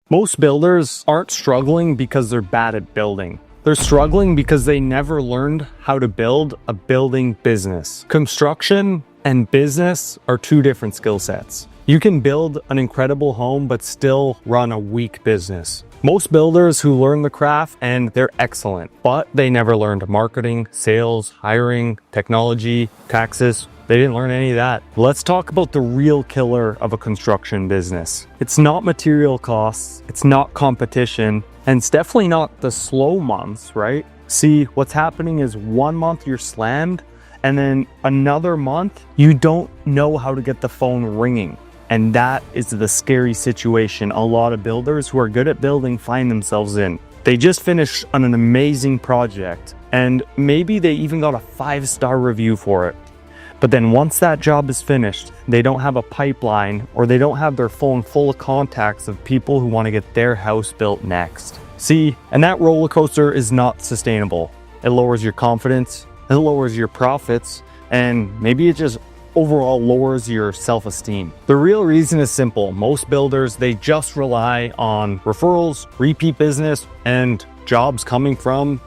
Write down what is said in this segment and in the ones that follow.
Most builders aren't struggling because they're bad at building. They're struggling because they never learned how to build a building business. Construction and business are two different skill sets. You can build an incredible home, but still run a weak business. Most builders who learn the craft and they're excellent, but they never learned marketing, sales, hiring, technology, taxes. They didn't learn any of that. Let's talk about the real killer of a construction business. It's not material costs, it's not competition, and it's definitely not the slow months, right? See, what's happening is 1 month you're slammed, and then another month you don't know how to get the phone ringing. And that is the scary situation a lot of builders who are good at building find themselves in. They just finished on an amazing project, and maybe they even got a 5-star review for it. But then once that job is finished, they don't have a pipeline, or they don't have their phone full of contacts of people who want to get their house built next. See, and that roller coaster is not sustainable. It lowers your confidence, it lowers your profits, and maybe it just overall lowers your self-esteem. The real reason is simple. Most builders, they just rely on referrals, repeat business, and jobs coming from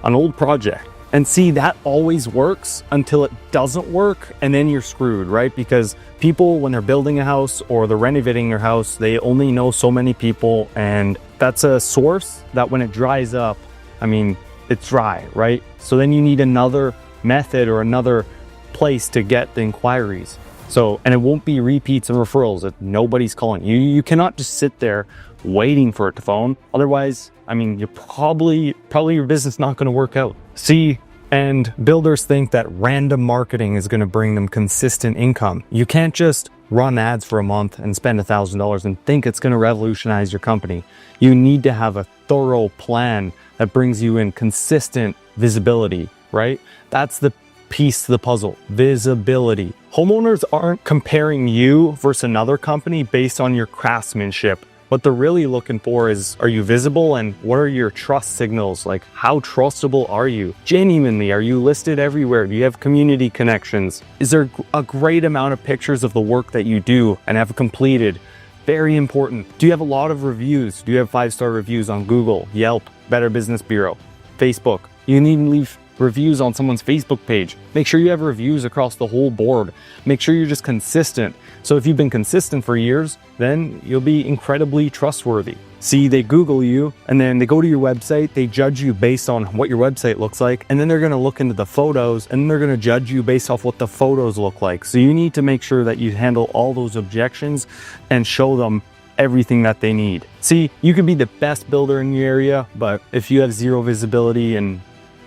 an old project. And see, that always works until it doesn't work, and then you're screwed, right? Because people, when they're building a house or they're renovating their house, they only know so many people, and that's a source that when it dries up, I mean, it's dry, right? So then you need another method or another place to get the inquiries. So, and it won't be repeats and referrals if nobody's calling you. You cannot just sit there waiting for it to phone. Otherwise, I mean, you're probably your business not going to work out. See, and builders think that random marketing is going to bring them consistent income. You can't just run ads for a month and spend $1,000 and think it's going to revolutionize your company. You need to have a thorough plan that brings you in consistent visibility, right? That's the piece to the puzzle, visibility. Homeowners aren't comparing you versus another company based on your craftsmanship. What they're really looking for is, are you visible, and what are your trust signals? Like, how trustable are you? Genuinely, are you listed everywhere? Do you have community connections? Is there a great amount of pictures of the work that you do and have completed? Very important. Do you have a lot of reviews? Do you have 5-star reviews on Google, Yelp, Better Business Bureau, Facebook? You need to leave reviews on someone's Facebook page. Make sure you have reviews across the whole board. Make sure you're just consistent. So if you've been consistent for years, then you'll be incredibly trustworthy. See, they Google you, and then they go to your website, they judge you based on what your website looks like, and then they're gonna look into the photos, and they're gonna judge you based off what the photos look like. So you need to make sure that you handle all those objections and show them everything that they need. See, you could be the best builder in your area, but if you have zero visibility and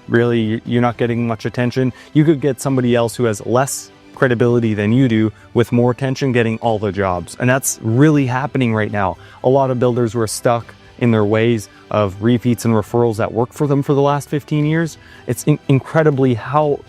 really you're not getting much attention, you could get somebody else who has less credibility than you do with more attention getting all the jobs. And that's really happening right now. A lot of builders were stuck in their ways of repeats and referrals that worked for them for the last 15 years. It's incredibly how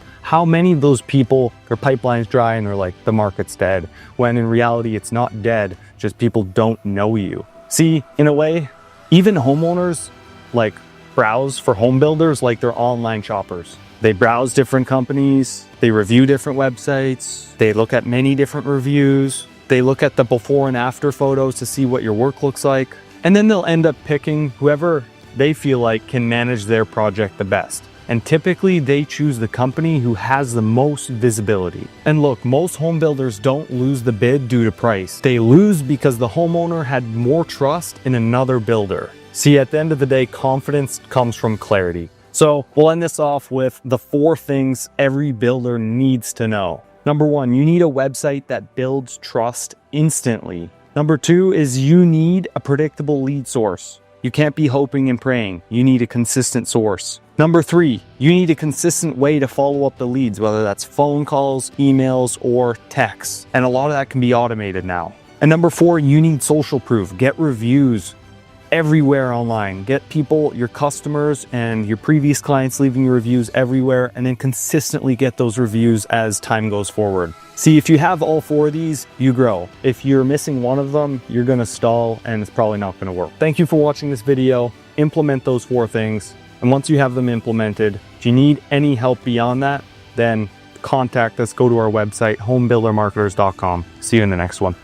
many of those people, their pipeline's dry and they're like, the market's dead, when in reality it's not dead, just people don't know you. See, in a way, even homeowners like browse for home builders like they're online shoppers. They browse different companies, they review different websites, they look at many different reviews, they look at the before and after photos to see what your work looks like, and then they'll end up picking whoever they feel like can manage their project the best. And typically they choose the company who has the most visibility. And look, most home builders don't lose the bid due to price. They lose because the homeowner had more trust in another builder. See, at the end of the day, confidence comes from clarity. So we'll end this off with the 4 things every builder needs to know. Number 1, you need a website that builds trust instantly. Number 2 is you need a predictable lead source. You can't be hoping and praying. You need a consistent source. Number 3, you need a consistent way to follow up the leads, whether that's phone calls, emails, or texts. And a lot of that can be automated now. And number 4, you need social proof. Get reviews everywhere online. Get people, your customers and your previous clients leaving reviews everywhere, and then consistently get those reviews as time goes forward. See, if you have all 4 of these, you grow. If you're missing one of them, you're gonna stall and it's probably not gonna work. Thank you for watching this video. Implement those 4 things. And once you have them implemented, if you need any help beyond that, then contact us, go to our website, homebuildermarketers.com. See you in the next one.